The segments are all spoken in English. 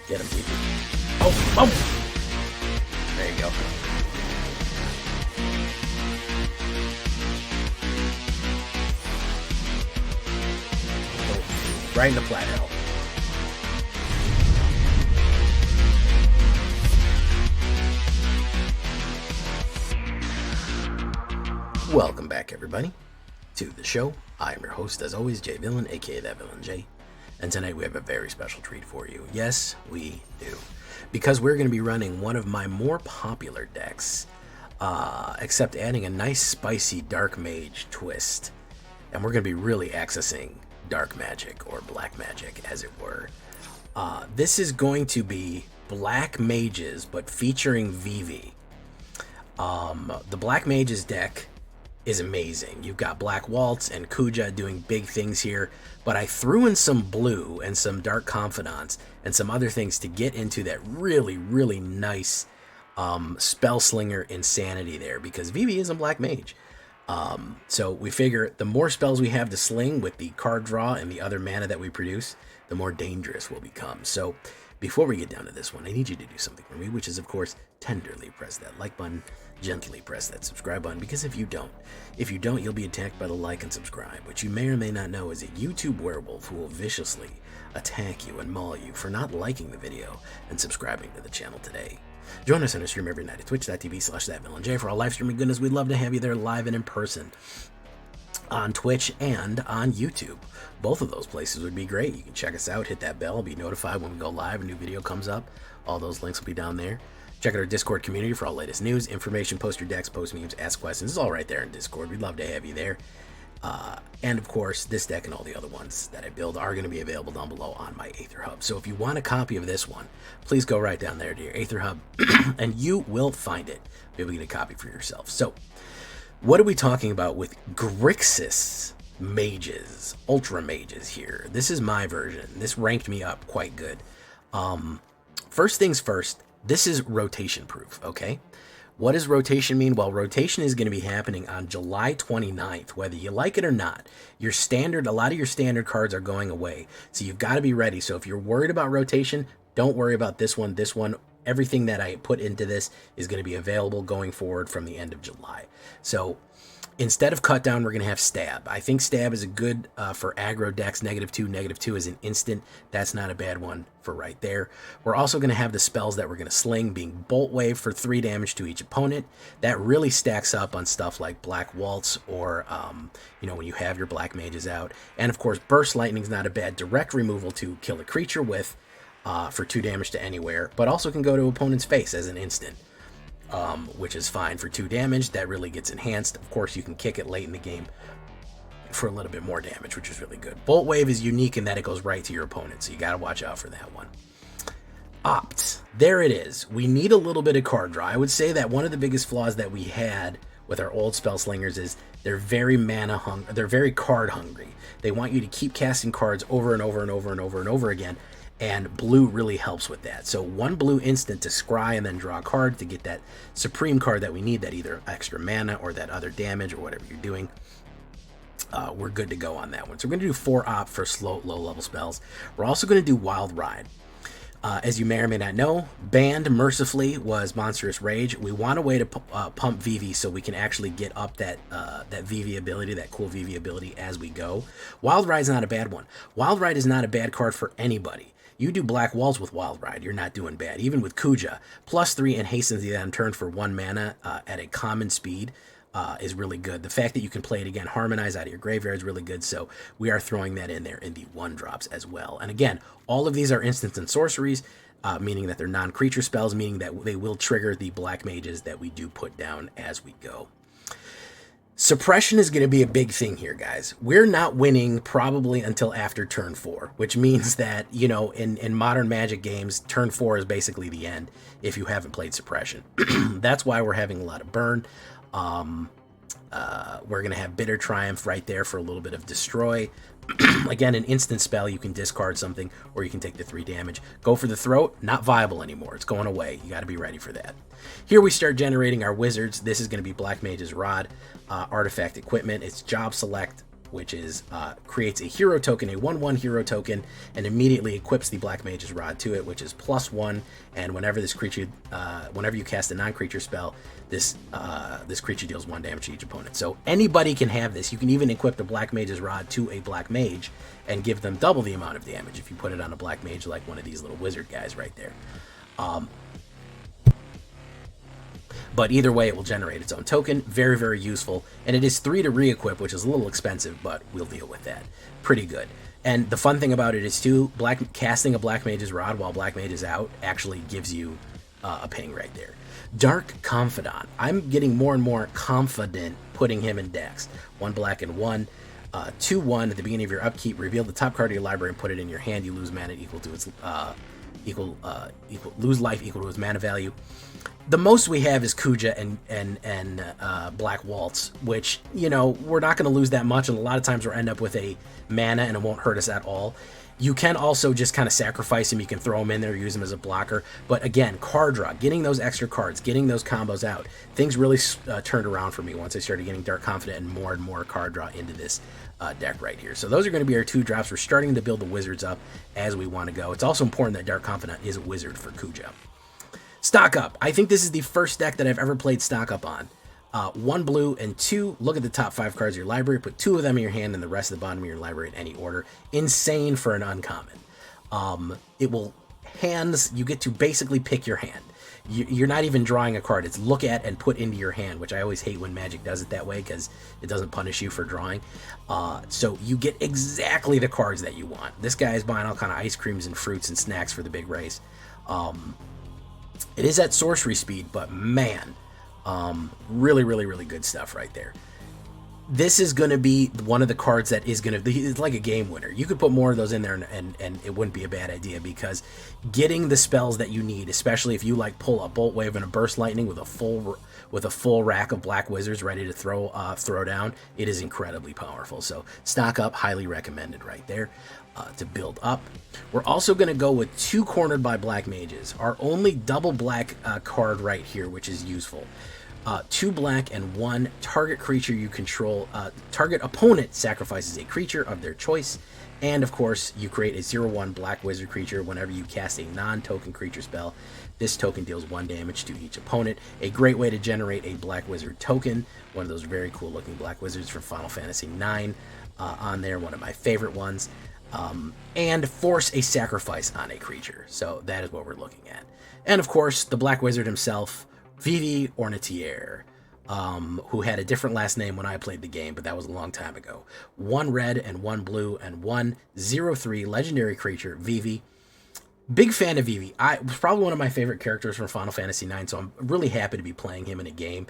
Get him, Vivi. Oh, oh! There you go. Oh, right in the flat hell. Welcome back, everybody, to the show. I am your host, as always, Jay Villain, aka That Villain J. And tonight we have a very special treat for you. Yes, we do. Because we're going to be running one of my more popular decks, except adding a nice spicy dark mage twist. And we're going to be really accessing dark magic, or black magic, as it were. This is going to be black mages, but featuring Vivi. The black mages deck is amazing. You've got Black Waltz and Kuja doing big things here, but I threw in some blue and some Dark Confidants and some other things to get into that really, really nice Spellslinger insanity there, because Vivi is a black mage. So we figure the more spells we have to sling with the card draw and the other mana that we produce, the more dangerous we'll become. So before we get down to this one, I need you to do something for me, which is, of course, tenderly press that like button, gently press that subscribe button, because if you don't, you'll be attacked by the like and subscribe, which you may or may not know is a YouTube werewolf who will viciously attack you and maul you for not liking the video and subscribing to the channel today. Join us on our stream every night at twitch.tv/thatvillainj. For all live streaming goodness, we'd love to have you there live and in person on Twitch and on YouTube. Both of those places would be great. You can check us out, hit that bell, be notified when we go live, a new video comes up. All those links will be down there. Check out our Discord community for all latest news, information, post your decks, post memes, ask questions. It's all right there in Discord. We'd love to have you there. And of course, this deck and all the other ones that I build are going to be available down below on my AetherHub. So if you want a copy of this one, please go right down there to your AetherHub and you will find it. Be able to get a copy for yourself. So what are we talking about with Grixis mages, ultra mages here? This is my version. This ranked me up quite good. First things first, this is rotation proof, okay? What does rotation mean? Well, rotation is going to be happening on July 29th, whether you like it or not. A lot of your standard cards are going away, so you've got to be ready. So if you're worried about rotation, don't worry about this one. This one, everything that I put into this is going to be available going forward from the end of July. So instead of cut down, we're going to have stab. I think stab is a good for aggro decks. -2 is an instant. That's not a bad one for right there. We're also going to have the spells that we're going to sling being bolt wave for 3 damage to each opponent. That really stacks up on stuff like Black Waltz or, when you have your black mages out. And of course, burst lightning is not a bad direct removal to kill a creature with for 2 damage to anywhere, but also can go to opponent's face as an instant. Which is fine for 2 damage. That really gets enhanced. Of course, you can kick it late in the game for a little bit more damage, which is really good. Bolt Wave is unique in that it goes right to your opponent, so you got to watch out for that one. Opt. There it is. We need a little bit of card draw. I would say that one of the biggest flaws that we had with our old Spellslingers is they're very they're very card hungry. They want you to keep casting cards over and over and over and over and over again. And blue really helps with that. So 1 blue instant to scry and then draw a card to get that supreme card that we need, that either extra mana or that other damage or whatever you're doing. We're good to go on that one. So we're going to do 4 opt for slow, low-level spells. We're also going to do Wild Ride. As you may or may not know, banned mercifully was Monstrous Rage. We want a way to pump Vivi so we can actually get up that Vivi ability, that cool Vivi ability as we go. Wild Ride is not a bad one. Wild Ride is not a bad card for anybody. You do Black Waltz with Wild Ride, you're not doing bad. Even with Kuja, +3 and hastens the end turn for 1 mana at a common speed is really good. The fact that you can play it again, Harmonize out of your graveyard is really good, so we are throwing that in there in the 1-drops as well. And again, all of these are instants and sorceries, meaning that they're non-creature spells, meaning that they will trigger the black mages that we do put down as we go. Suppression is going to be a big thing here, guys. We're not winning probably until after turn 4, which means that, in modern Magic games, turn 4 is basically the end if you haven't played Suppression. That's why we're having a lot of burn. We're going to have Bitter Triumph right there for a little bit of Destroy. Again, an instant spell, you can discard something, or you can take the 3 damage. Go for the Throat, not viable anymore. It's going away. You got to be ready for that. Here we start generating our wizards. This is going to be Black Mage's Rod, Artifact Equipment. It's Job Select which is creates a hero token, a 1/1 hero token, and immediately equips the Black Mage's Rod to it, which is +1. And whenever this creature, whenever you cast a non-creature spell, this creature deals 1 damage to each opponent. So anybody can have this. You can even equip the Black Mage's Rod to a Black Mage and give them double the amount of damage if you put it on a Black Mage, like one of these little wizard guys right there. But either way, it will generate its own token. Very, very useful. And it is 3 to re-equip, which is a little expensive, but we'll deal with that. Pretty good. And the fun thing about it is, too, casting a Black Mage's Rod while Black Mage is out actually gives you a ping right there. Dark Confidant. I'm getting more and more confident putting him in decks. 1 black and 1. 2/1 at the beginning of your upkeep. Reveal the top card of your library and put it in your hand. You lose mana equal to its lose life equal to its mana value. The most we have is Kuja and Black Waltz, which, you know, we're not going to lose that much, and a lot of times we'll end up with a mana and it won't hurt us at all. You can also just kind of sacrifice him. You can throw him in there, use him as a blocker. But again, card draw, getting those extra cards, getting those combos out, things really turned around for me once I started getting Dark Confidant and more card draw into this deck right here. So those are going to be our 2 drops. We're starting to build the wizards up as we want to go. It's also important that Dark Confidant is a wizard for Kuja. Stock Up. I think this is the first deck that I've ever played Stock Up on. 1 blue and 2. Look at the top 5 cards of your library. Put 2 of them in your hand and the rest of the bottom of your library in any order. Insane for an uncommon. It will hands. You get to basically pick your hand. You're not even drawing a card. It's look at and put into your hand, which I always hate when Magic does it that way because it doesn't punish you for drawing. So you get exactly the cards that you want. This guy is buying all kind of ice creams and fruits and snacks for the big race. It is at sorcery speed, but man, really, really, really good stuff right there. This is going to be one of the cards that is going to be, it's like a game winner. You could put more of those in there and it wouldn't be a bad idea, because getting the spells that you need, especially if you like pull a Bolt Wave and a Burst Lightning with a full rack of Black Wizards ready to throw down, it is incredibly powerful. So Stock Up, highly recommended right there. To build up. We're also going to go with 2 Cornered by Black Mages, our only double black card right here, which is useful. 2 black and 1 target creature you control. Target opponent sacrifices a creature of their choice, and of course you create a 0/1 Black Wizard creature whenever you cast a non-token creature spell. This token deals 1 damage to each opponent. A great way to generate a Black Wizard token. One of those very cool looking Black Wizards from Final Fantasy IX on there, one of my favorite ones. And force a sacrifice on a creature. So that is what we're looking at. And of course, the Black Wizard himself, Vivi Ornitier, who had a different last name when I played the game, but that was a long time ago. 1 red and 1 blue and 1 0/3 legendary creature, Vivi. Big fan of Vivi. I was probably one of my favorite characters from Final Fantasy IX, so I'm really happy to be playing him in a game.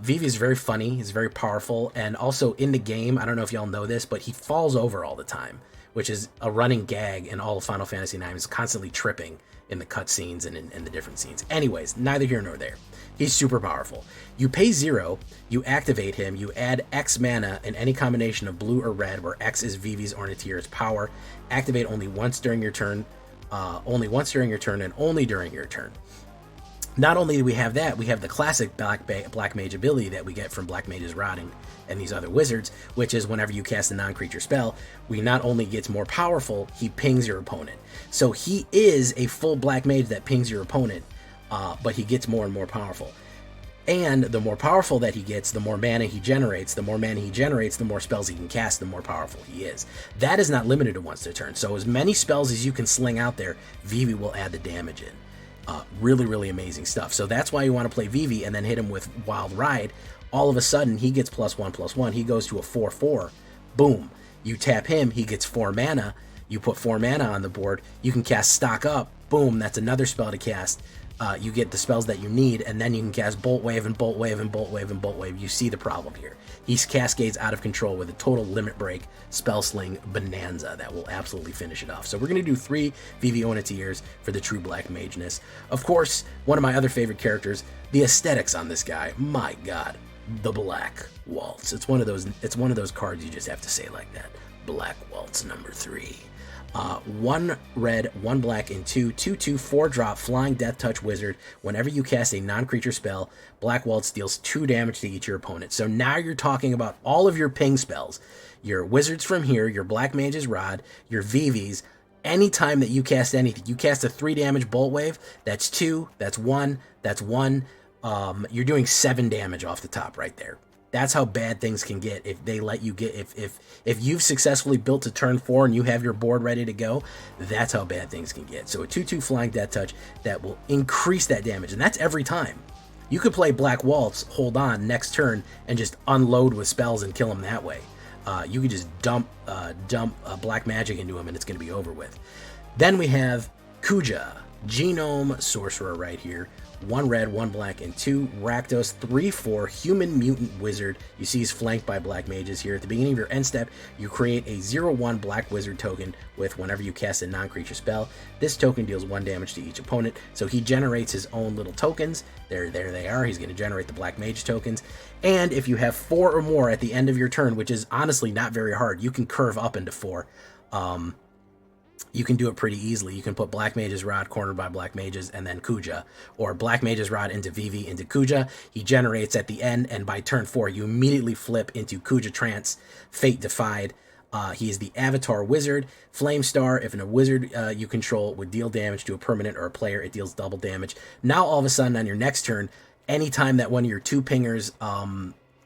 Vivi is very funny, he's very powerful, and also in the game, I don't know if y'all know this, but he falls over all the time, which is a running gag in all of Final Fantasy IX. He's constantly tripping in the cutscenes and in the different scenes. Anyways, neither here nor there. He's super powerful. You pay 0, you activate him, you add X mana in any combination of blue or red, where X is Vivi's Ornitier's power. Activate only once during your turn, and only during your turn. Not only do we have that, we have the classic Black Mage ability that we get from Black Mage's Rod and these other wizards, which is whenever you cast a non-creature spell, we not only gets more powerful, he pings your opponent. So he is a full Black Mage that pings your opponent, but he gets more and more powerful. And the more powerful that he gets, the more mana he generates. The more mana he generates, the more spells he can cast, the more powerful he is. That is not limited to once a turn. So as many spells as you can sling out there, Vivi will add the damage in. Really, really amazing stuff. So that's why you want to play Vivi and then hit him with Wild Ride. All of a sudden, he gets +1/+1. He goes to a 4/4. Boom. You tap him, he gets 4 mana. You put 4 mana on the board. You can cast Stock Up. Boom, that's another spell to cast. You get the spells that you need, and then you can cast Bolt Wave and Bolt Wave and Bolt Wave and Bolt Wave. You see the problem here. He cascades out of control with a total limit break spell sling bonanza that will absolutely finish it off. So we're going to do 3 Vivi Ornitiers for the true Black Mageness. Of course, one of my other favorite characters, the aesthetics on this guy, my god, the Black Waltz. It's one of those cards you just have to say like that. Black Waltz number 3. 1 red, 1 black, and 2/2/2 4-drop flying death touch wizard. Whenever you cast a non-creature spell, Black Waltz deals 2 damage to each of your opponent. So now you're talking about all of your ping spells, your wizards from here, your Black Mage's Rod, your Vivis. Anytime that you cast anything, you cast a 3 damage bolt wave. That's 2. That's 1. That's 1. You're doing 7 damage off the top right there. That's how bad things can get if they let you get, if you've successfully built to turn 4 and you have your board ready to go, that's how bad things can get. So a 2/2 flying death touch that will increase that damage, and that's every time. You could play Black Waltz, hold on, next turn, and just unload with spells and kill him that way. You could just dump black magic into him and it's going to be over with. Then we have Kuja, Genome Sorcerer right here. 1 red, 1 black, and 2 Rakdos 3/4 human mutant wizard. You see he's flanked by black mages here. At the beginning of your end step, you create a 0/1 black wizard token with whenever you cast a non-creature spell. This token deals 1 damage to each opponent. So he generates his own little tokens. There they are. He's going to generate the black mage tokens. And if you have 4 or more at the end of your turn, which is honestly not very hard, you can curve up into 4. You can do it pretty easily. You can put Black Mage's Rod cornered by Black Mages and then Kuja, or Black Mage's Rod into Vivi into Kuja. He generates at the end, and by turn 4, you immediately flip into Kuja Trance, Fate Defied. He is the Avatar Wizard. Flame Star, if a wizard you control would deal damage to a permanent or a player, it deals double damage. Now, all of a sudden, on your next turn, anytime that one of your 2 pingers,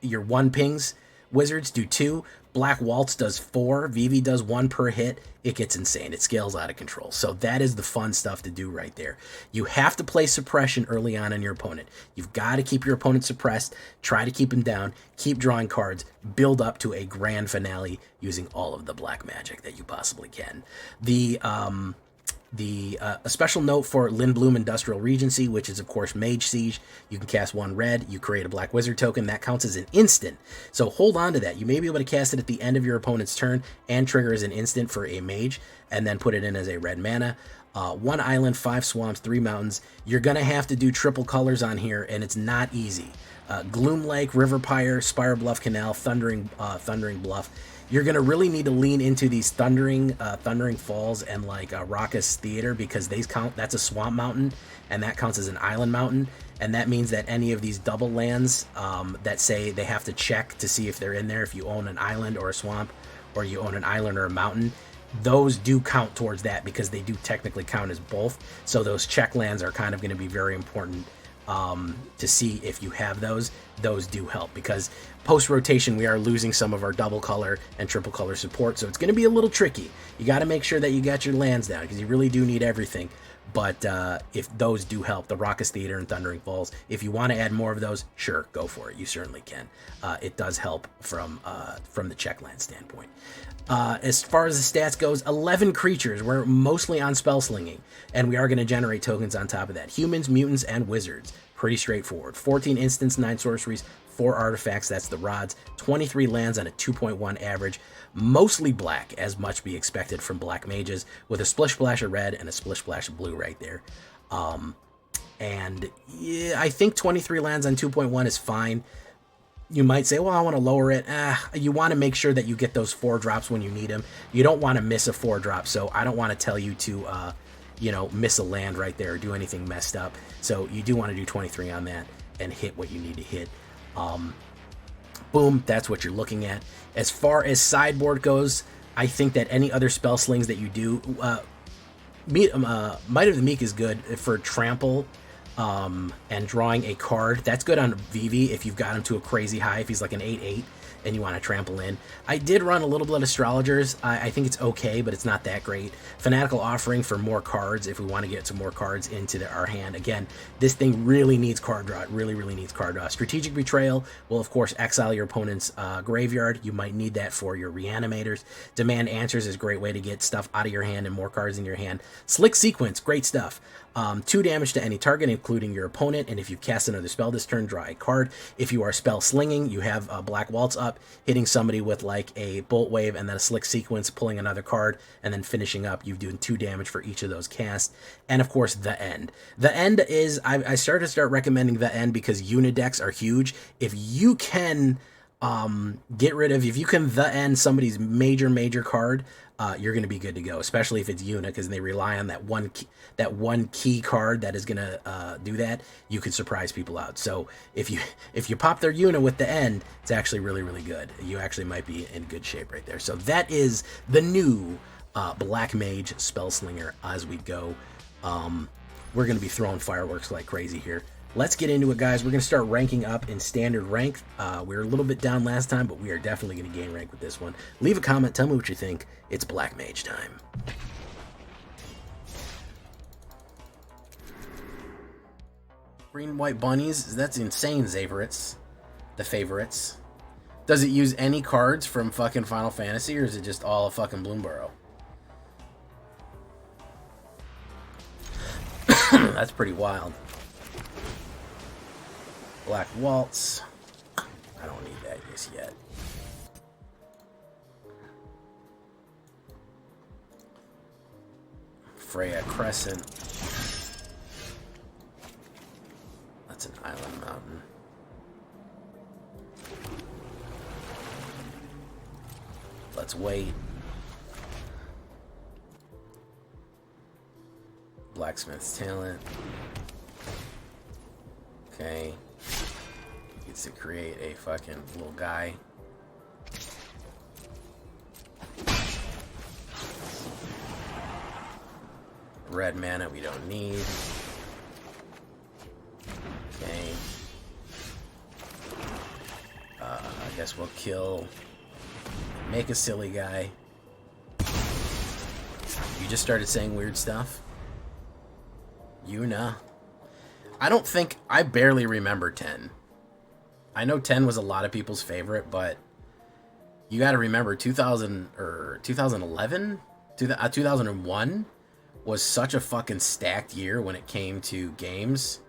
your 1 pings, wizards do 2, Black Waltz does 4, Vivi does 1 per hit. It gets insane. It scales out of control. So that is the fun stuff to do right there. You have to play suppression early on your opponent. You've got to keep your opponent suppressed, try to keep him down, keep drawing cards, build up to a grand finale using all of the black magic that you possibly can. A special note for Lindblum Industrial Regency, which is, of course, Mage Siege. You can cast 1 red, you create a black wizard token. That counts as an instant. So hold on to that. You may be able to cast it at the end of your opponent's turn and trigger as an instant for a mage, and then put it in as a red mana. 1 island, 5 swamps, 3 mountains. You're going to have to do triple colors on here, and it's not easy. Gloom Lake, River Pyre, Spire Bluff Canal, Thundering Bluff. You're going to really need to lean into these Thundering Falls and like Raucous Theater, because that's a swamp mountain, and that counts as an island mountain. And that means that any of these double lands that say they have to check to see if they're in there, if you own an island or a swamp, or you own an island or a mountain, those do count towards that, because they do technically count as both. So those check lands are kind of going to be very important to see if you have those. Those do help, because post-rotation we are losing some of our double color and triple color support, so it's going to be a little tricky. You got to make sure that you got your lands down, because you really do need everything. But if those do help, the Raucous Theater and Thundering Falls, if you want to add more of those, sure, go for it. You certainly can. It does help from the check land standpoint. As far as the stats goes, 11 creatures. We're mostly on spell slinging, and we are going to generate tokens on top of that. Humans, mutants, and wizards. Pretty straightforward. 14 instants, 9 sorceries, 4 artifacts, that's the rods, 23 lands on a 2.1 average, mostly black, as much be expected from black mages, with a splish splash of red and a splish splash of blue right there. And yeah, I think 23 lands on 2.1 is fine. You might say, well, I want to lower it. You want to make sure that you get those 4 drops when you need them. You don't want to miss a 4 drop, so I don't want to tell you to miss a land right there or do anything messed up. So you do want to do 23 on that and hit what you need to hit. Boom, that's what you're looking at. As far as sideboard goes, I think that any other spell slings that you do, Might of the Meek is good for trample and drawing a card. That's good on Vivi if you've got him to a crazy high, if he's like an 8/8 and you want to trample in. I did run a little bit of Astrologers. I think it's okay, but it's not that great. Fanatical Offering for more cards if we want to get some more cards into our hand. Again, this thing really needs card draw. It really, really needs card draw. Strategic Betrayal will, of course, exile your opponent's graveyard. You might need that for your Reanimators. Demand Answers is a great way to get stuff out of your hand and more cards in your hand. Slick Sequence, great stuff. 2 damage to any target, including your opponent, and if you cast another spell this turn, draw a card. If you are spell slinging, you have Black Waltz up, hitting somebody with like a Bolt Wave and then a Slick Sequence, pulling another card, and then finishing up. You've doing 2 damage for each of those casts. And of course, The End. The End is, I started to start recommending The End because unit decks are huge. If you can Get rid of, if you can the end somebody's major card, you're going to be good to go, especially if it's Una, because they rely on that one key card that is going to do that. You could surprise people out. So if you pop their Una with the end, it's actually really good. You actually might be in good shape right there. So that is the new Black Mage Spellslinger as we go. We're going to be throwing fireworks like crazy here. Let's get into it, guys. We're going to start ranking up in standard rank. We were a little bit down last time, but we are definitely going to gain rank with this one. Leave a comment. Tell me what you think. It's Black Mage time. Green, white bunnies. That's insane, favorites. The favorites. Does it use any cards from fucking Final Fantasy, or is it just all a fucking Bloomborough? That's pretty wild. Black Waltz. I don't need that just yet. Freya Crescent. That's an island mountain. Let's wait. Blacksmith's Talent. Okay. Gets to create a fucking little guy. Red mana we don't need. Okay. I guess we'll kill. Make a silly guy. You just started saying weird stuff? Una. I don't think, I barely remember 10. I know 10 was a lot of people's favorite, but you got to remember 2000 or 2011, 2001 was such a fucking stacked year when it came to games.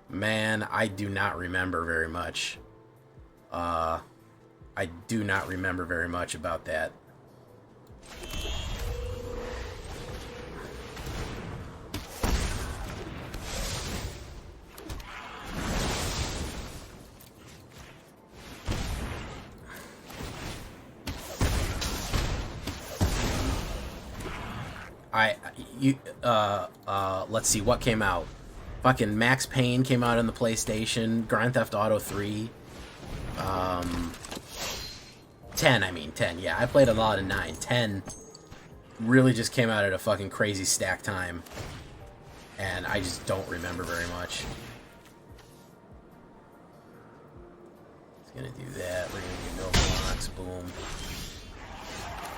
Man, I do not remember very much. I do not remember very much about that. Let's see what came out. Fucking Max Payne came out on the PlayStation. Grand Theft Auto 3. 10. Yeah, I played a lot of 9. 10 really just came out at a fucking crazy stack time, and I just don't remember very much. It's gonna do that. We're gonna do no blocks. Boom.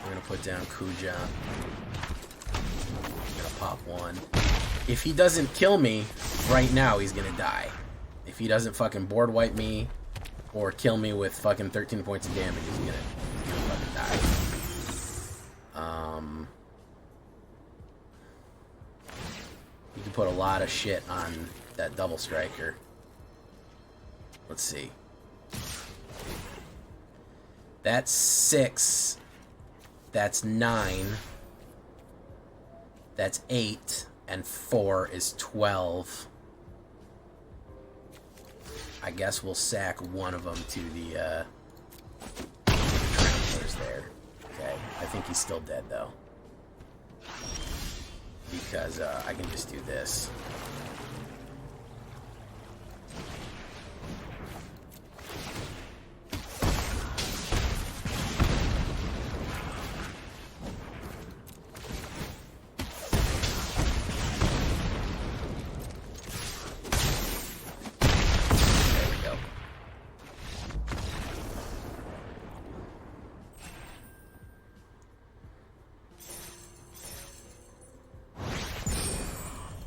We're gonna put down Kuja. I'm gonna pop one. If he doesn't kill me right now, he's gonna die. If he doesn't fucking board wipe me or kill me with fucking 13 points of damage, he's gonna fucking die. You can put a lot of shit on that double striker. Let's see. That's 6. That's 9. That's 8. And 4 is 12. I guess we'll sack one of them to the tramplers there. Okay, I think he's still dead though, because I can just do this.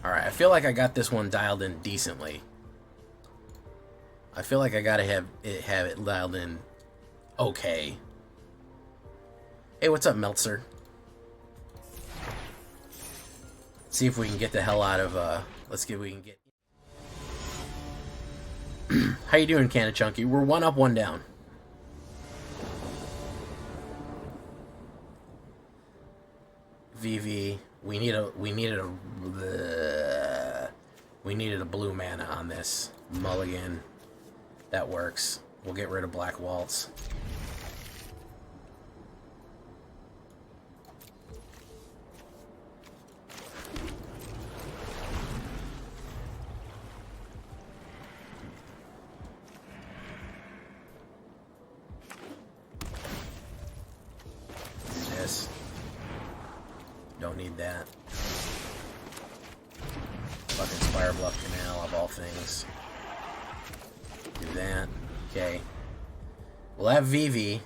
I feel like I got this one dialed in decently. I feel like I gotta have it dialed in okay. Hey, what's up, Meltzer? See if we can get the hell out of let's see if we can get. How you doing, Canna Chunky? We're 1 up, 1 down. Vivi, we needed a blue mana on this mulligan. That works. We'll get rid of Black Waltz. This. Don't need that. Fucking Spire Bluff Canal of all things. Do that. Okay. We'll have Vivi.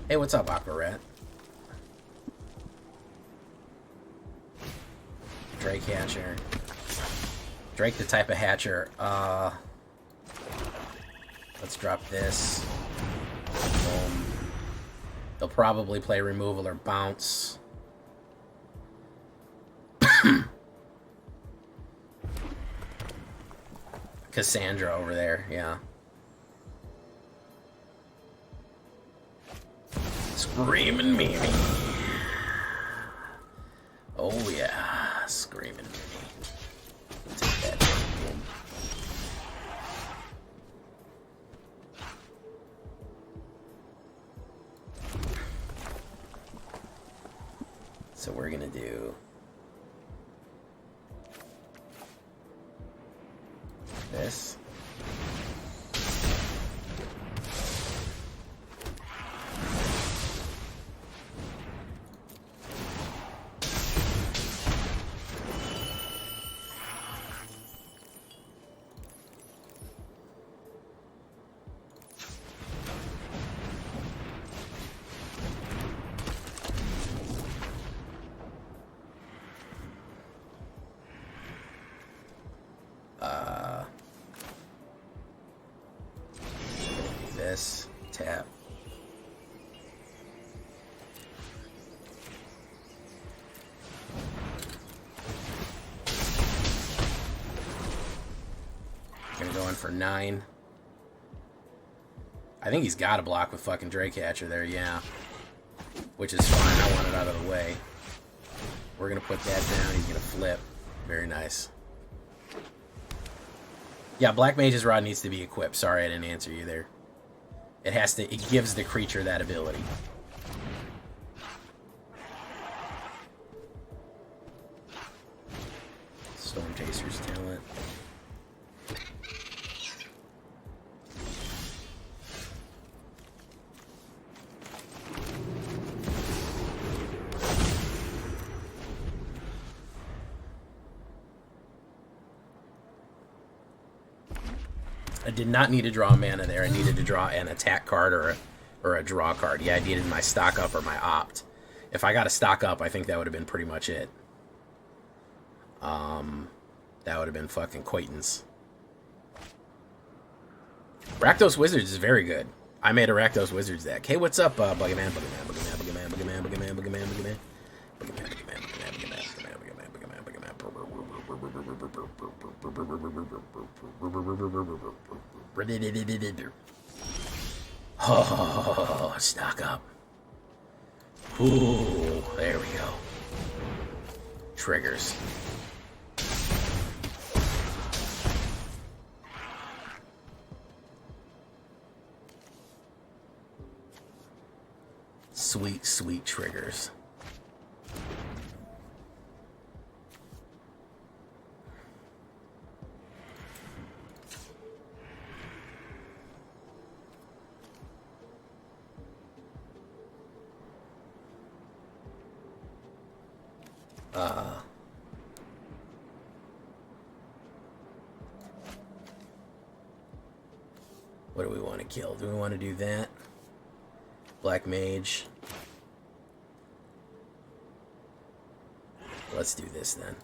Hey, what's up, Aqua Rat? Drake Hatcher. Drake the type of Hatcher. Let's drop this. Boom. They'll probably play Removal or Bounce. Cassandra over there, yeah. Screaming Mimi. Oh yeah, Screaming Mimi. Take that. Boom. So we're gonna do this. This, tap. Gonna go in for 9. I think he's got a block with fucking Drake Hatcher there, yeah. Which is fine, I want it out of the way. We're gonna put that down, he's gonna flip. Very nice. Yeah, Black Mage's Rod needs to be equipped. Sorry I didn't answer you there. It has to, it gives the creature that ability. Storm Chaser's talent. I did not need to draw mana there. I needed to draw an attack card or a draw card. Yeah, I needed my stock up or my opt. If I got a stock up, I think that would have been pretty much it. That would have been fucking Quaitons. Rakdos Wizards is very good. I made a Rakdos Wizards deck. Hey, what's up, Buggerman, Buggerman, Buggerman, Buggerman, Buggerman, Buggerman, Buggerman, Buggerman, Buggerman, Oh, stock up. Ooh, there we go. Triggers. Sweet, sweet triggers. What do we want to kill? Do we want to do that? Black Mage. Let's do this then.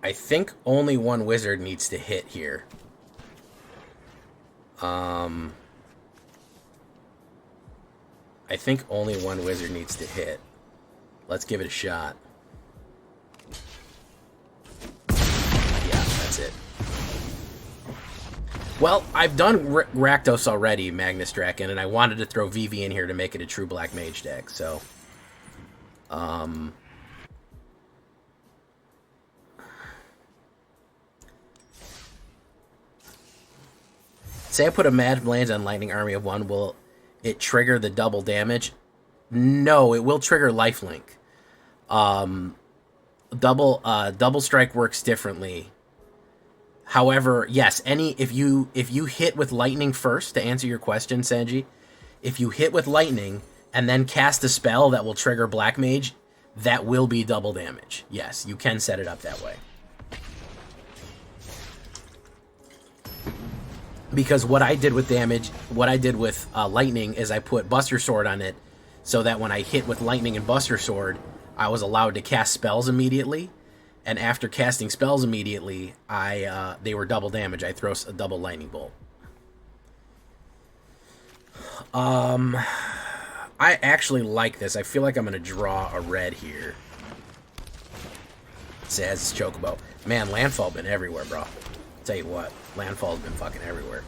I think only one wizard needs to hit here. I think only one wizard needs to hit. Let's give it a shot. Well, I've done Rakdos already, Magnus Draken, and I wanted to throw Vivi in here to make it a true Black Mage deck, so... Say I put a Mad Lands on Lightning Army of 1, will it trigger the double damage? No, it will trigger Lifelink. Double Strike works differently. However, yes, if you hit with Lightning first, to answer your question, Sanji, if you hit with Lightning and then cast a spell that will trigger Black Mage, that will be double damage. Yes, you can set it up that way. Because what I did with Lightning is I put Buster Sword on it, so that when I hit with Lightning and Buster Sword, I was allowed to cast spells immediately. And after casting spells immediately, they were double damage. I throw a double Lightning Bolt. I actually like this. I feel like I'm going to draw a red here. Says Chocobo. Man, Landfall been everywhere, bro. Tell you what, Landfall's been fucking everywhere.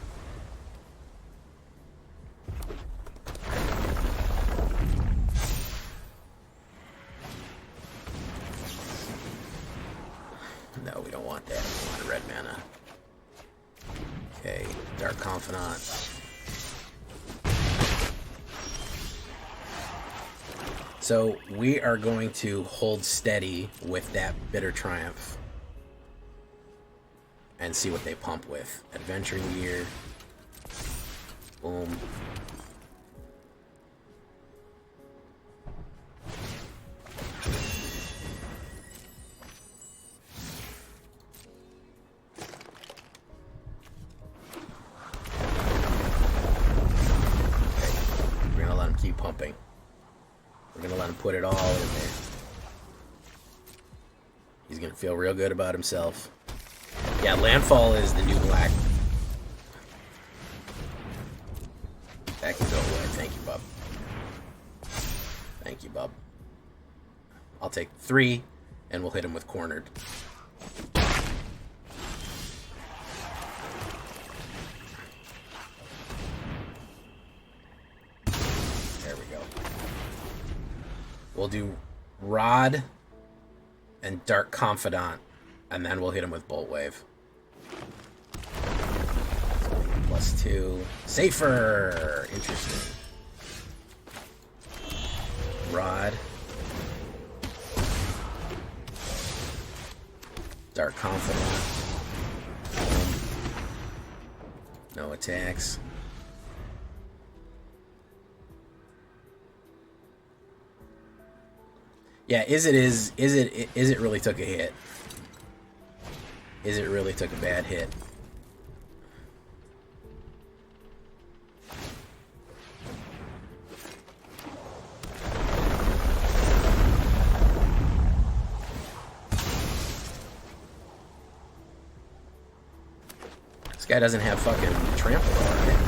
No, we don't want that. We want a red mana. Okay, Dark Confidant. So we are going to hold steady with that Bitter Triumph and see what they pump with. Adventuring Gear. Boom. Keep pumping. We're gonna let him put it all in there. He's gonna feel real good about himself. Yeah, Landfall is the new black. That can go away. Thank you, bub. Thank you, bub. I'll take 3, and we'll hit him with Cornered. We'll do Rod and Dark Confidant, and then we'll hit him with Bolt Wave. +2. Safer! Interesting. Rod. Dark Confidant. No attacks. Yeah, is it really took a hit? Is it really took a bad hit? This guy doesn't have fucking trample on it.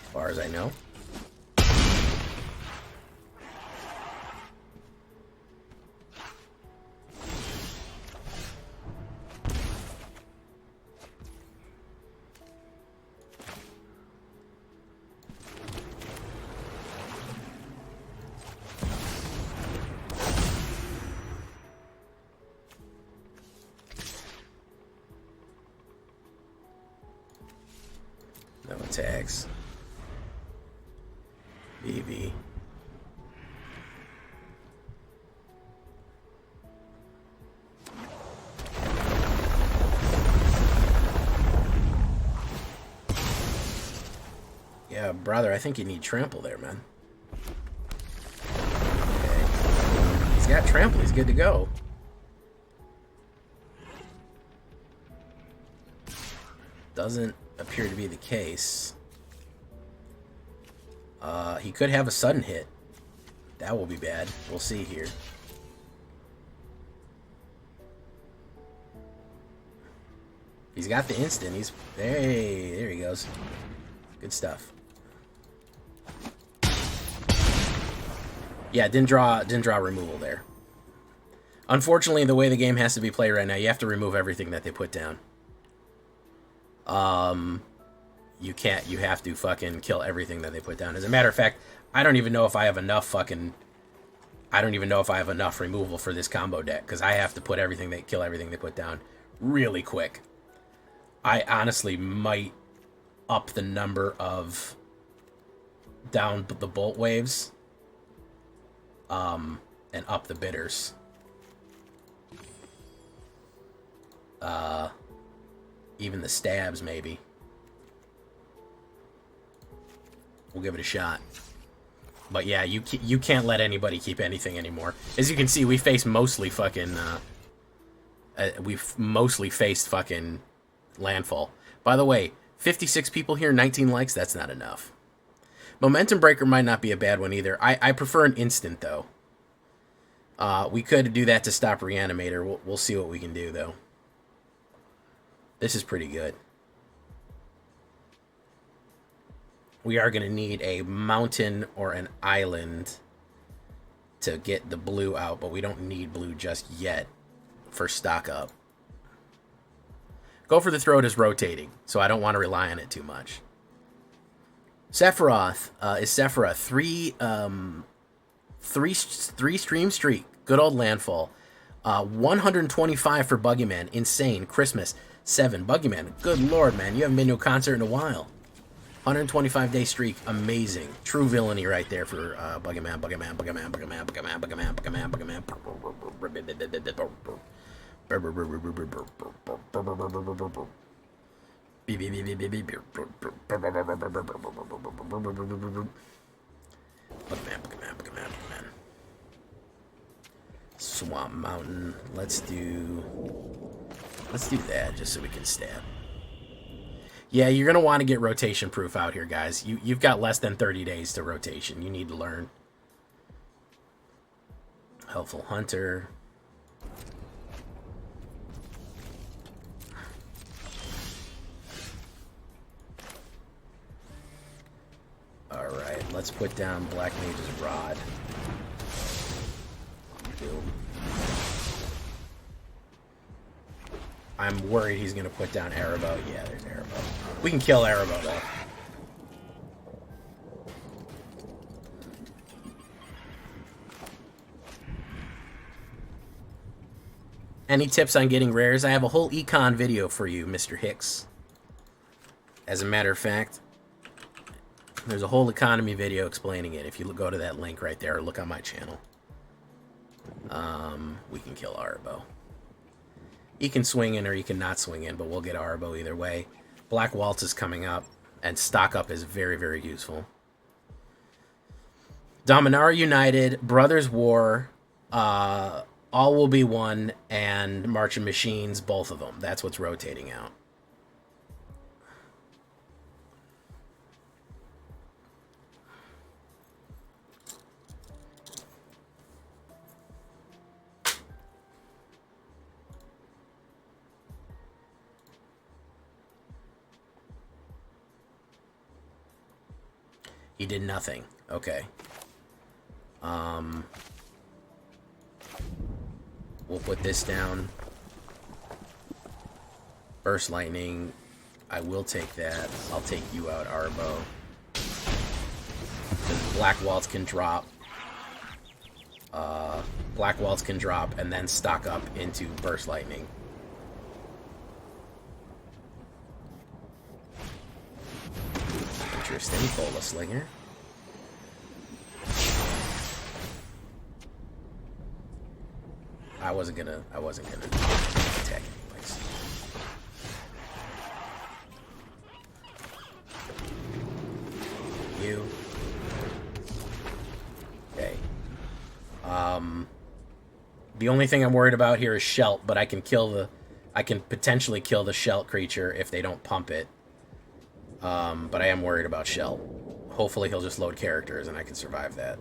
As far as I know. No attacks. Vivi. Yeah, brother, I think you need trample there, man. Okay. He's got trample, he's good to go. Doesn't appear to be the case. He could have a sudden hit. That will be bad. We'll see here. He's got the instant. He's hey, there he goes. Good stuff. Yeah, didn't draw removal there. Unfortunately, the way the game has to be played right now, you have to remove everything that they put down. You can't. You have to fucking kill everything that they put down. As a matter of fact, I don't even know if I have enough fucking... I don't even know if I have enough removal for this combo deck, because I have to put everything they kill everything they put down really quick. I honestly might up the number of down the bolt waves, and up the bidders. Even the stabs, maybe. We'll give it a shot. But yeah, you can't let anybody keep anything anymore. As you can see, we face mostly fucking... we've mostly faced fucking landfall. By the way, 56 people here, 19 likes, that's not enough. Momentum Breaker might not be a bad one either. I prefer an instant, though. We could do that to stop Reanimator. We'll see what we can do, though. This is pretty good. We are going to need a mountain or an island to get the blue out, but we don't need blue just yet for stock up. Go for the Throat is rotating, so I don't want to rely on it too much. Sephiroth is Sephiroth. Three stream streak. Good old landfall. 125 for Buggyman. Insane. Christmas. 7. Buggyman. Good lord, man. You haven't been to a concert in a while. 125-day streak. Amazing. True villainy right there for Buggyman. Buggyman. Buggyman. Buggyman. Buggyman. Buggyman. Buggyman. Buggyman. Buggyman. Swamp Mountain. Let's do that just so we can stab. Yeah, you're gonna want to get rotation proof out here, guys. You've got less than 30 days to rotation. You need to learn. Helpful Hunter. Alright, let's put down Black Mage's Rod. Boom. I'm worried he's going to put down Erebos. Yeah, there's Erebos. We can kill Erebos, though. Any tips on getting rares? I have a whole econ video for you, Mr. Hicks. As a matter of fact, there's a whole economy video explaining it. If you go to that link right there, or look on my channel. We can kill Arbo. He can swing in or he can not swing in, but we'll get Arbo either way. Black Waltz is coming up, and stock up is very, very useful. Dominaria United, Brothers War, All Will Be One, and Marching Machines, both of them. That's what's rotating out. He did nothing. Okay. We'll put this down. Burst Lightning. I will take that. I'll take you out, Arbo. Black Waltz can drop. Black Waltz can drop and then stock up into Burst Lightning. Interesting. Bola Slinger. I wasn't gonna attack anyways. You. Okay. The only thing I'm worried about here is Shelt, but I can potentially kill the Shelt creature if they don't pump it. But I am worried about Shelt. Hopefully he'll just load characters and I can survive that.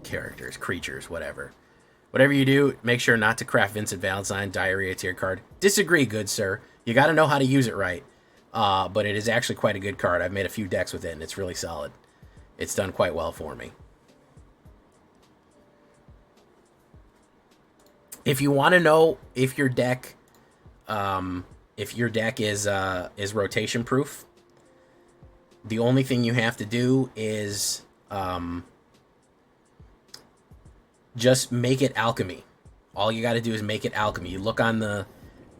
Characters, creatures, whatever. Whatever you do, make sure not to craft Vincent Valentine, Diarrhea tier card. Disagree, good sir. You gotta know how to use it right. But it is actually quite a good card. I've made a few decks with it and it's really solid. It's done quite well for me. If you want to know if your deck is rotation proof, the only thing you have to do is just make it alchemy. All you got to do is make it alchemy. You look on the,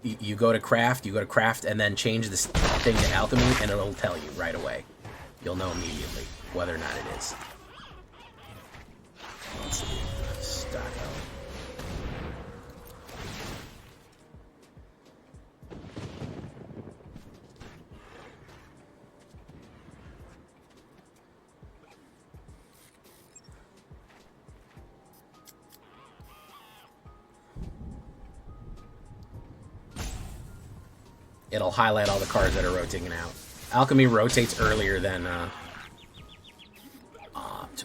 you go to craft, and then change this thing to alchemy, and it'll tell you right away. You'll know immediately whether or not it is. Let's see. Stock out. It'll highlight all the cards that are rotating out. Alchemy rotates earlier than Opt.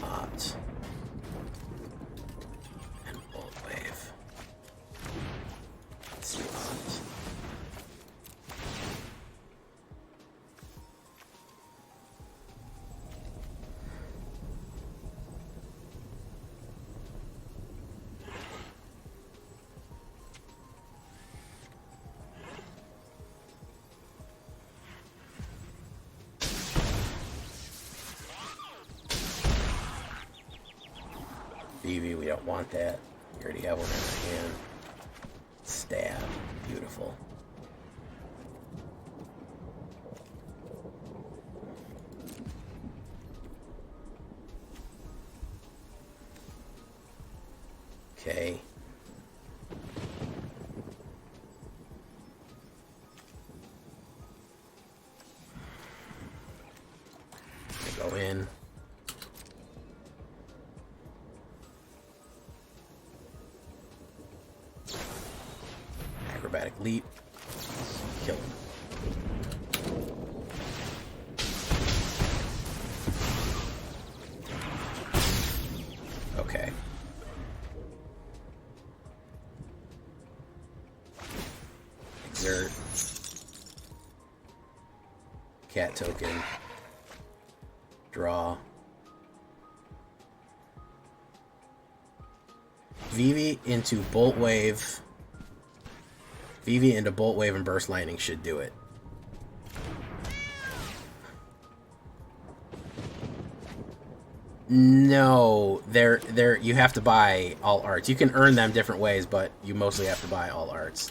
Opt. And Bolt Wave. Let's do Opt. Vivi, we don't want that. We already have one in our hand. Stab. Beautiful. Okay. Go in. Acrobatic leap. Kill him. Okay. Exert. Cat token. Draw. Vivi into Bolt Wave. Vivi into Bolt Wave and Burst Lightning should do it. No, they're you have to buy all arts. You can earn them different ways, but you mostly have to buy all arts.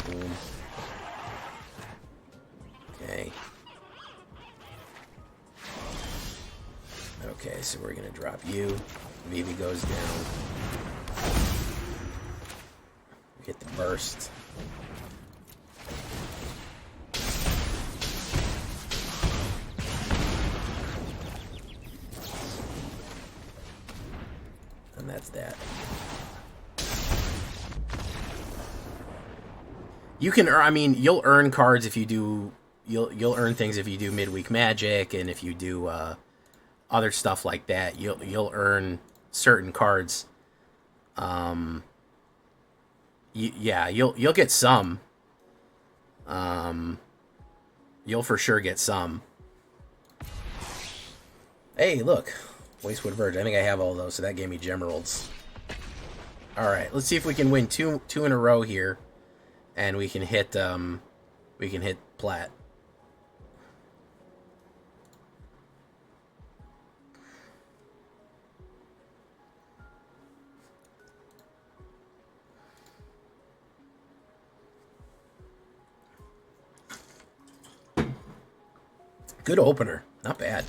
Boom. Okay. Okay, so we're gonna drop you. Vivi goes down. Get the burst. And that's that. You can earn, I mean, you'll earn cards if you do, you'll earn things if you do midweek magic, and if you do other stuff like that, you'll earn certain cards. Yeah, you'll get some. You'll for sure get some. Hey, look, Wastewood Verge. I think I have all those, so that gave me Gemeralds. All right, let's see if we can win two in a row here, and we can hit plat. Good opener. Not bad.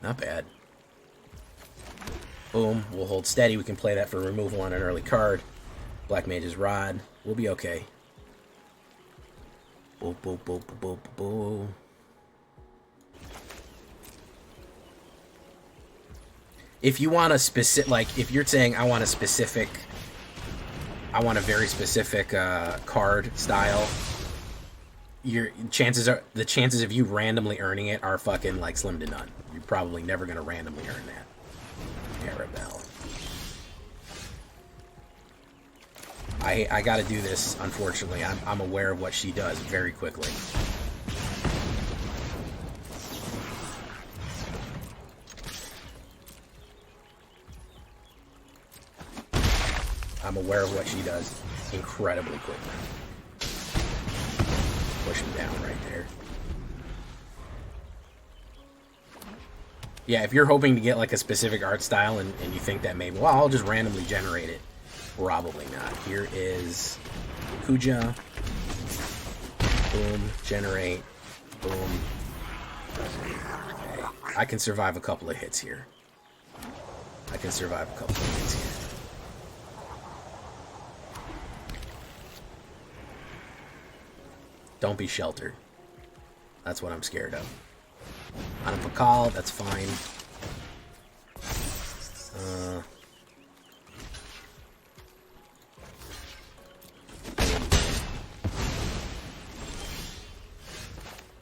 Not bad. Boom. We'll hold steady. We can play that for removal on an early card. Black Mage's Rod. We'll be okay. Boop, boop, boop, boop, boop, boop. If you want a specific, like, if you're saying I want a very specific card style, the chances of you randomly earning it are fucking like slim to none. You're probably never gonna randomly earn that. Arabelle. I gotta do this, unfortunately. I'm aware of what she does very quickly. I'm aware of what she does incredibly quickly. Push him down right there. Yeah, if you're hoping to get like a specific art style and you think that maybe, well, I'll just randomly generate it. Probably not. Here is Kuja. Boom. Generate. Boom. Okay. I can survive a couple of hits here. Don't be sheltered. That's what I'm scared of. On a Karl, that's fine.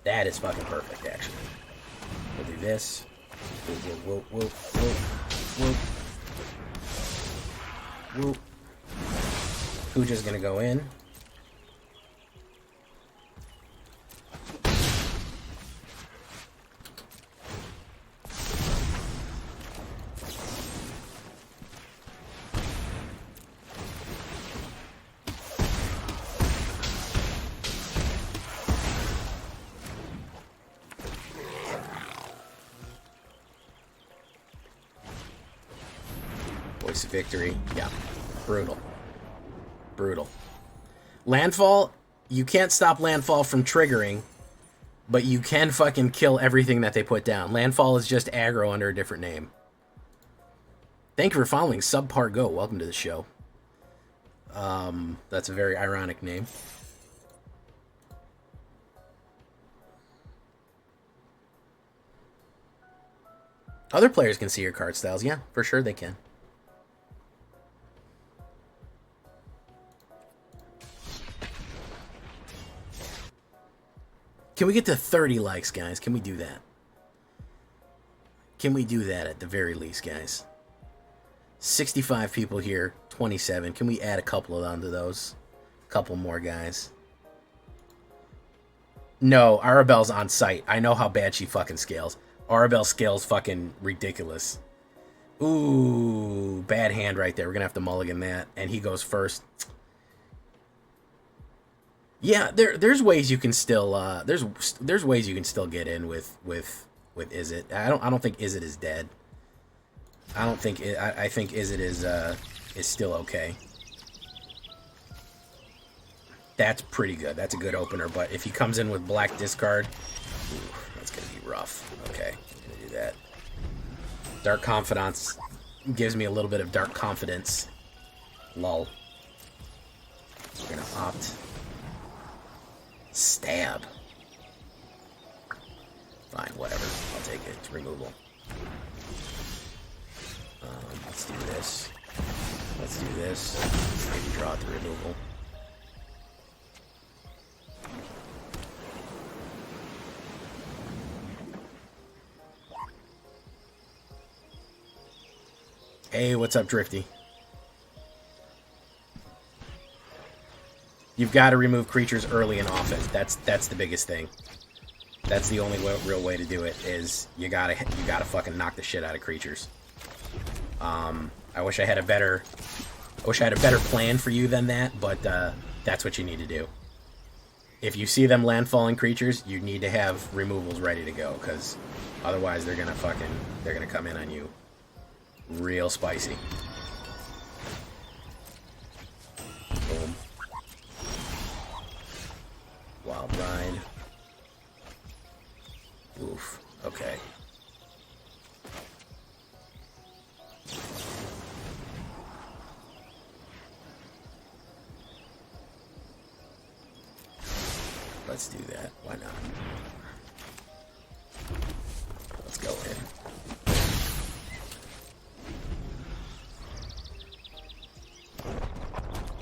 That is fucking perfect, actually. We'll do this. Whoop, whoop, whoop, whoop, whoop. Whoop. Kuja's gonna go in. Voice of victory. Yeah. Brutal. Brutal. Landfall, you can't stop Landfall from triggering, but you can fucking kill everything that they put down. Landfall is just aggro under a different name. Thank you for following Subpar Go. Welcome to the show. That's a very ironic name. Other players can see your card styles. Yeah, for sure they can. Can we get to 30 likes, guys? Can we do that? Can we do that at the very least, guys? 65 people here, 27. Can we add a couple of them to those? A couple more, guys. No, Arabelle's on site. I know how bad she fucking scales. Arabelle scales fucking ridiculous. Ooh, bad hand right there. We're gonna have to mulligan that, and he goes first. Yeah, there's ways you can still there's ways you can still get in with Izzet. I don't think Izzet is dead. I think Izzet is still okay. That's pretty good. That's a good opener. But if he comes in with black discard, ooh, that's gonna be rough. Okay, I'm gonna do that. Dark Confidence gives me a little bit of dark confidence. Lol. We're gonna opt. Stab. Fine, whatever. I'll take it. It's removal. Let's do this. Let's do this. Maybe draw the removal. Hey, what's up, Drifty? You've got to remove creatures early and often. That's the biggest thing. That's the only real way to do it. Is you gotta fucking knock the shit out of creatures. I wish I had a better plan for you than that, but that's what you need to do. If you see them landfalling creatures, you need to have removals ready to go, because otherwise they're gonna come in on you real spicy. Boom. Wild Ride. Oof. Okay. Let's do that. Why not? Let's go in.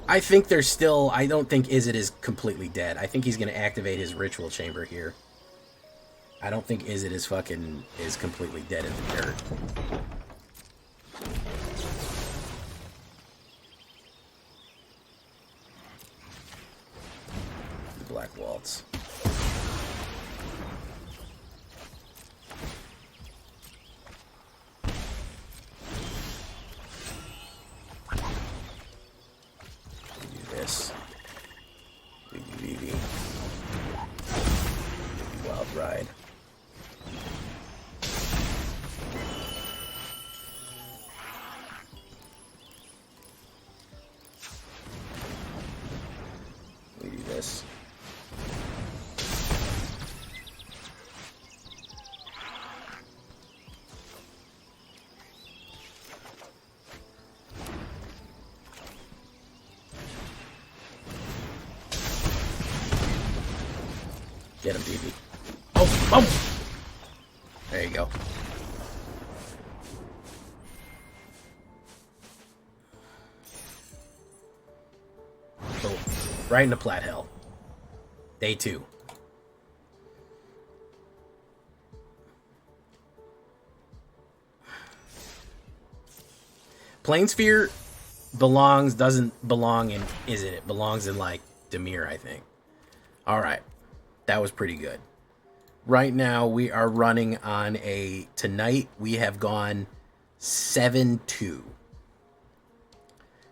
I think there's still... I don't think Izzet is completely dead. I think he's going to activate his Ritual Chamber here. I don't think Izzet is completely dead in the dirt. Black Waltz. ride. We do this. Get him, Vivi. Oh, oh! There you go. Boom. Right into Plat Hill. Day 2. Planessphere doesn't belong in, is it? It belongs in, like, Dimir, I think. Alright. That was pretty good. Right now, we are running on a... Tonight, we have gone 7-2.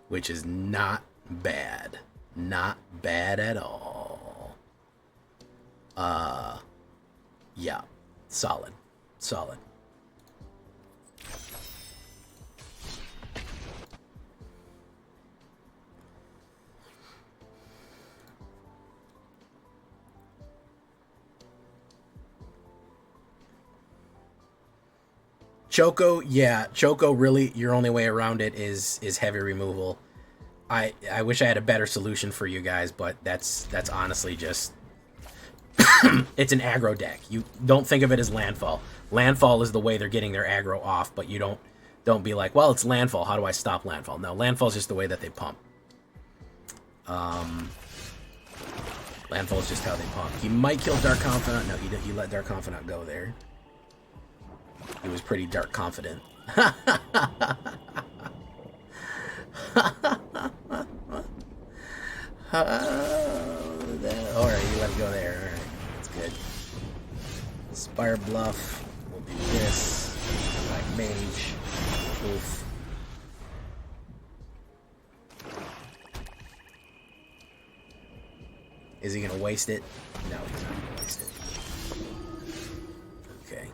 Which is not bad. Not bad at all. Yeah. Solid. Solid. Choco, yeah, Choco really, your only way around it is heavy removal. I wish I had a better solution for you guys, but that's honestly just it's an aggro deck. You don't think of it as landfall. Landfall is the way they're getting their aggro off, but you don't be like, well, it's landfall. How do I stop landfall? No, landfall is just the way that they pump. Landfall is just how they pump. He might kill Dark Confidant. No, he let Dark Confidant go there. He was pretty dark confident. Alright, you let it go there. Alright, that's good. Spire Bluff. We'll do this. Black Mage. Oof. Is he gonna waste it? No, he's not gonna waste it. Okay.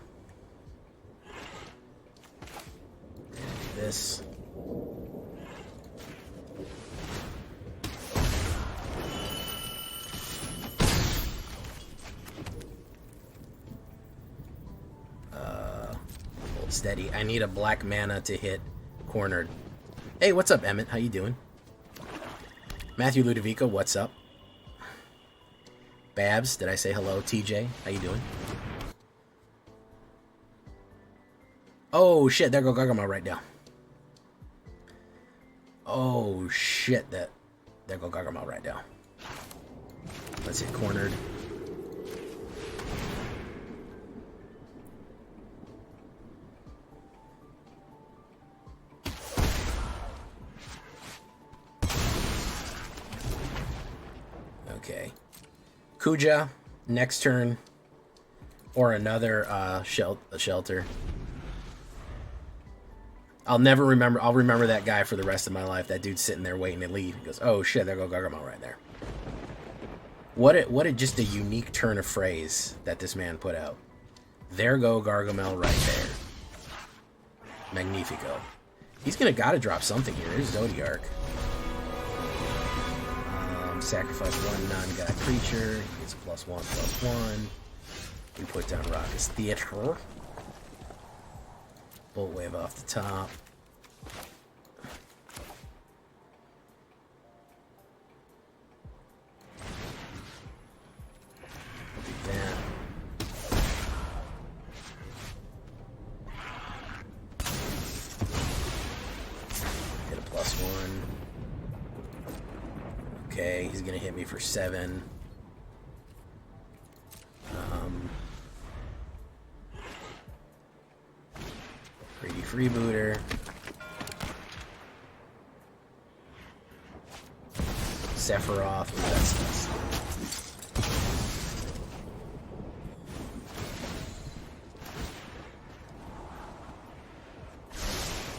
This. Hold steady. I need a black mana to hit cornered. Hey, what's up, Emmett? How you doing? Matthew Ludovico, what's up? Babs, did I say hello? TJ, how you doing? Oh shit, there go Gargamel right now. Oh shit, there go Gargamel right now. Let's hit cornered. Okay. Kuja, next turn. Or another shelter. I'll remember that guy for the rest of my life. That dude's sitting there waiting to leave. He goes, oh shit, there go Gargamel right there. What a just a unique turn of phrase that this man put out. There go Gargamel right there. Magnifico. He's gotta drop something here. There's Zodiark. Sacrifice one non-god creature. He gets a +1/+1. We put down Raucous Theater. Bolt Wave off the top. Do that. Get a +1. Okay, he's gonna hit me for 7. 3D Freebooter. Sephiroth. That's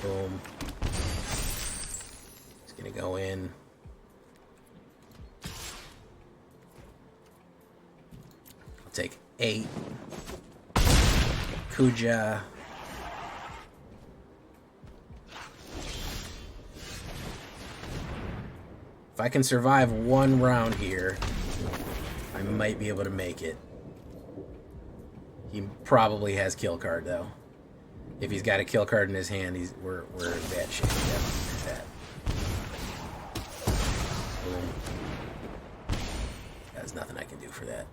boom. It's gonna go in. I'll take 8. Kuja. If I can survive one round here, I might be able to make it. He probably has kill card though. If he's got a kill card in his hand, we're in bad shape. Yeah, like that. Boom. There's nothing I can do for that.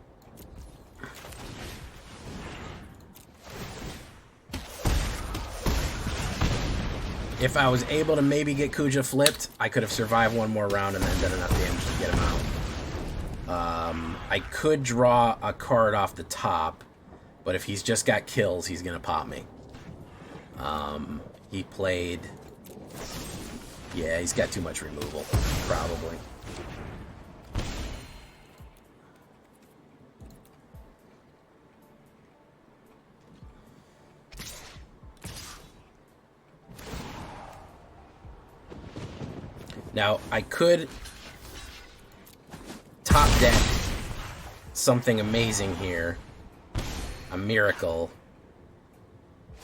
If I was able to maybe get Kuja flipped, I could have survived one more round and then done enough damage to get him out. I could draw a card off the top, but if he's just got kills, he's going to pop me. He played... Yeah, he's got too much removal, probably. Now, I could top deck something amazing here. A miracle.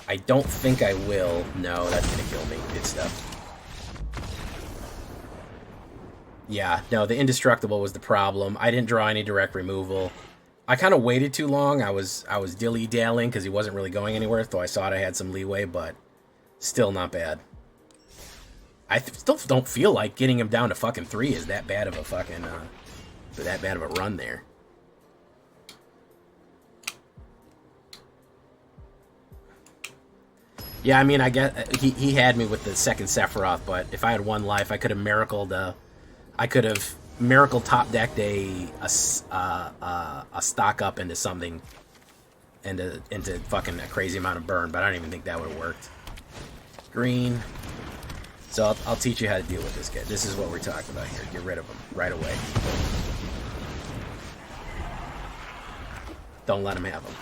I don't think I will. No, that's going to kill me. Good stuff. Yeah, no, the indestructible was the problem. I didn't draw any direct removal. I kind of waited too long. I was dilly-dallying because he wasn't really going anywhere, though I thought I had some leeway, but still not bad. I still don't feel like getting him down to fucking 3 is that bad of a fucking, that bad of a run there. Yeah, I mean, I guess he had me with the second Sephiroth, but if I had one life, I could have miracled, miracle top decked a stock up into something, into fucking a crazy amount of burn, but I don't even think that would have worked. Green. So I'll teach you how to deal with this guy. This is what we're talking about here. Get rid of him right away. Don't let him have him.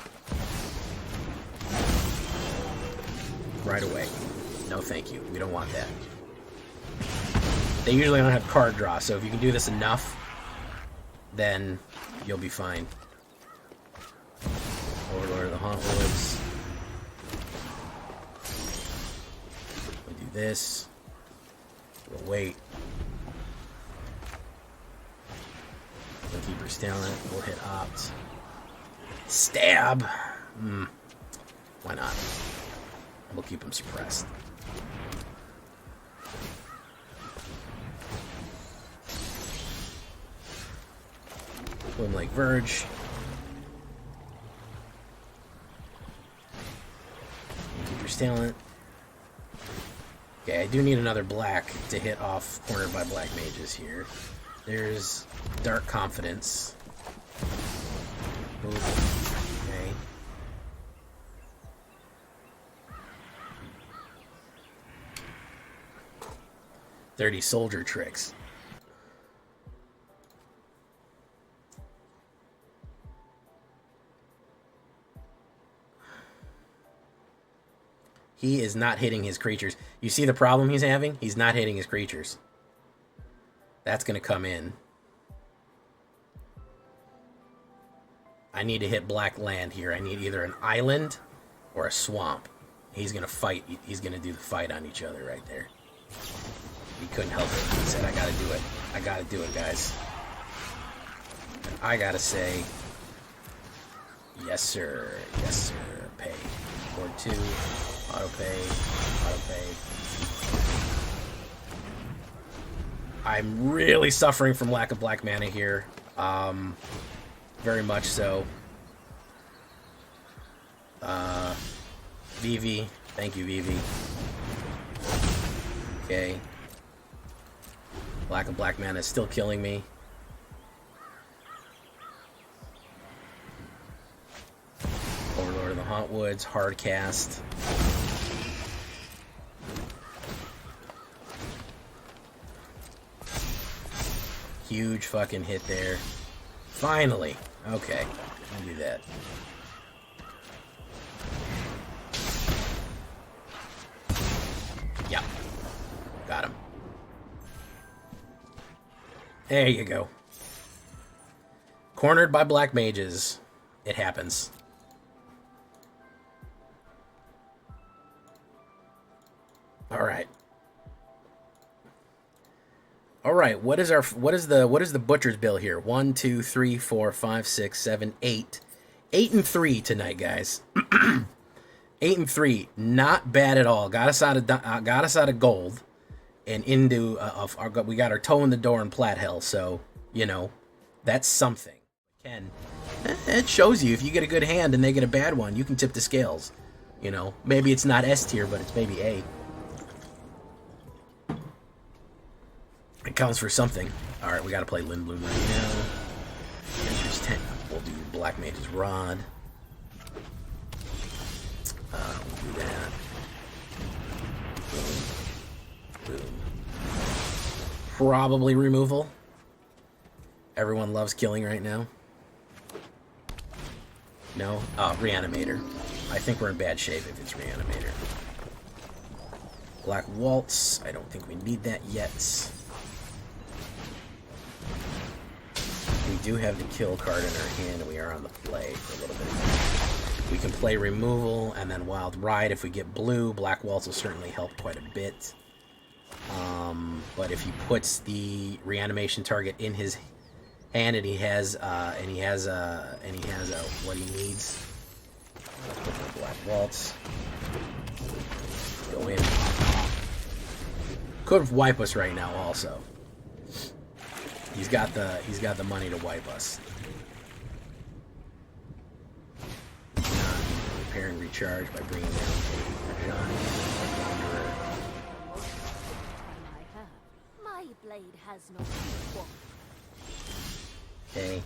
Right away. No thank you. We don't want that. They usually don't have card draw, so if you can do this enough, then you'll be fine. Overlord of the Hauntwoods. We'll do this. We'll wait. We'll Keeper's Talent. We'll hit Opt. Stab! Why not? We'll keep him suppressed. Boom like Verge. Keeper's Talent. Okay, I do need another black to hit off cornered by black mages here. There's Dark Confidence. Boom. Okay. Dirty soldier tricks. He is not hitting his creatures. You see the problem he's having? He's not hitting his creatures. That's going to come in. I need to hit black land here. I need either an island or a swamp. He's going to fight. He's going to do the fight on each other right there. He couldn't help it. He said, I got to do it. I got to do it, guys. And I got to say, yes, sir. Yes, sir. Pay. Board 2. Auto pay. Auto pay. I'm really suffering from lack of black mana here. Very much so. Vivi. Thank you, Vivi. Okay. Lack of black mana is still killing me. Overlord of the Hauntwoods. Hard cast. Huge fucking hit there. Finally. Okay. I'll do that. Yep. Got him. There you go. Cornered by black mages. It happens. All right. All right. What is the butcher's bill here? 1, 2, 3, 4, 5, 6, 7, 8. 8 and 3 tonight, guys. 8 and 3, not bad at all. Got us out of gold, and into we got our toe in the door in Plat Hill. So that's something. It shows you if you get a good hand and they get a bad one, you can tip the scales. Maybe it's not S tier, but it's maybe A. It counts for something. All right, we got to play Lindblom right now. Adventures 10. We'll do Black Mage's Rod. We'll do that. Boom. Boom. Probably removal. Everyone loves killing right now. No? Reanimator. I think we're in bad shape if it's Reanimator. Black Waltz. I don't think we need that yet. We do have the kill card in our hand, and we are on the play for a little bit. We can play removal and then Wild Ride if we get blue. Black Waltz will certainly help quite a bit. But if he puts the reanimation target in his hand and he has what he needs, let's put the Black Waltz. Go in. Could wipe us right now also. He's got the money to wipe us. Repair and recharge by bringing down Johnny. My blade has no equal. Okay.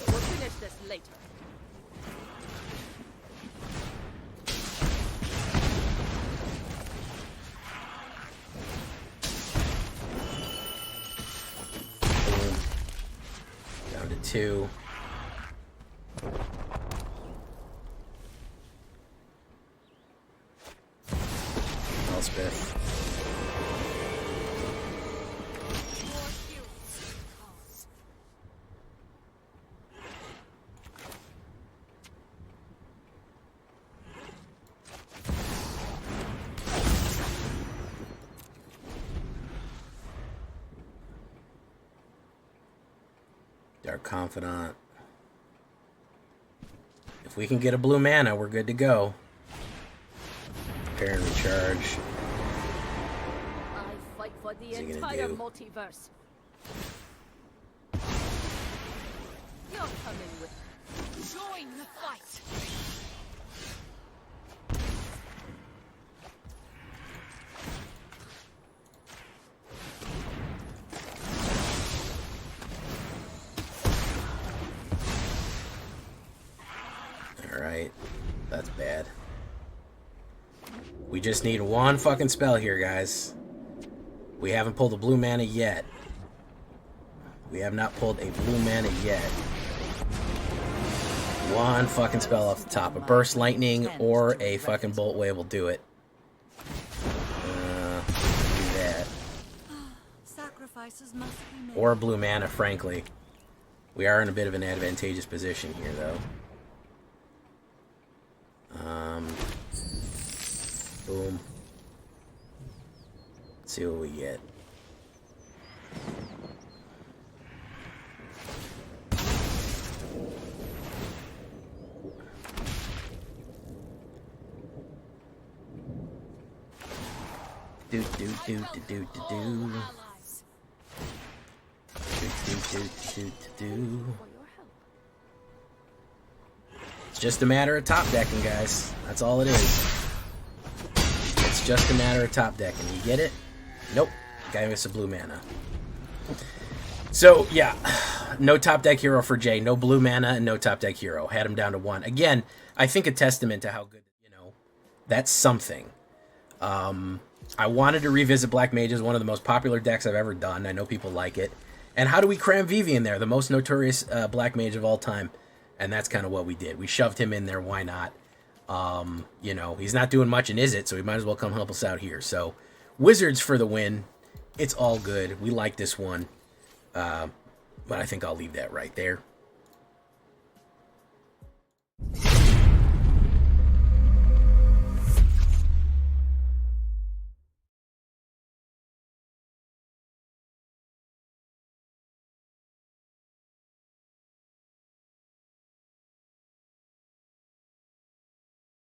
We'll finish this later. Down to 2. Elspeth. Dark Confidant. If we can get a blue mana, we're good to go. Repair and recharge. I fight for the What's he gonna entire do? multiverse. You're coming with me. Join the fight. Alright. That's bad. We just need one fucking spell here, guys. We haven't pulled a blue mana yet. We have not pulled a blue mana yet. One fucking spell off the top. A Burst Lightning or a fucking Bolt Wave will do it. Do that. Sacrifices must be made. Or a blue mana, frankly. We are in a bit of an advantageous position here, though. Boom. Let's see what we get. Do do do do do do do. Do do do do do. It's just a matter of top decking, guys. That's all it is. It's just a matter of top decking. You get it? Nope. Guy missed a blue mana. So, yeah. No top deck hero for Jay. No blue mana and no top deck hero. Had him down to 1. Again, I think a testament to how good, that's something. I wanted to revisit Black Mages, one of the most popular decks I've ever done. I know people like it. And how do we cram Vivi in there? The most notorious Black Mage of all time. And that's kind of what we did. We shoved him in there. Why not? He's not doing much in Is It, so he might as well come help us out here. So, Wizards for the win. It's all good. We like this one. But I think I'll leave that right there.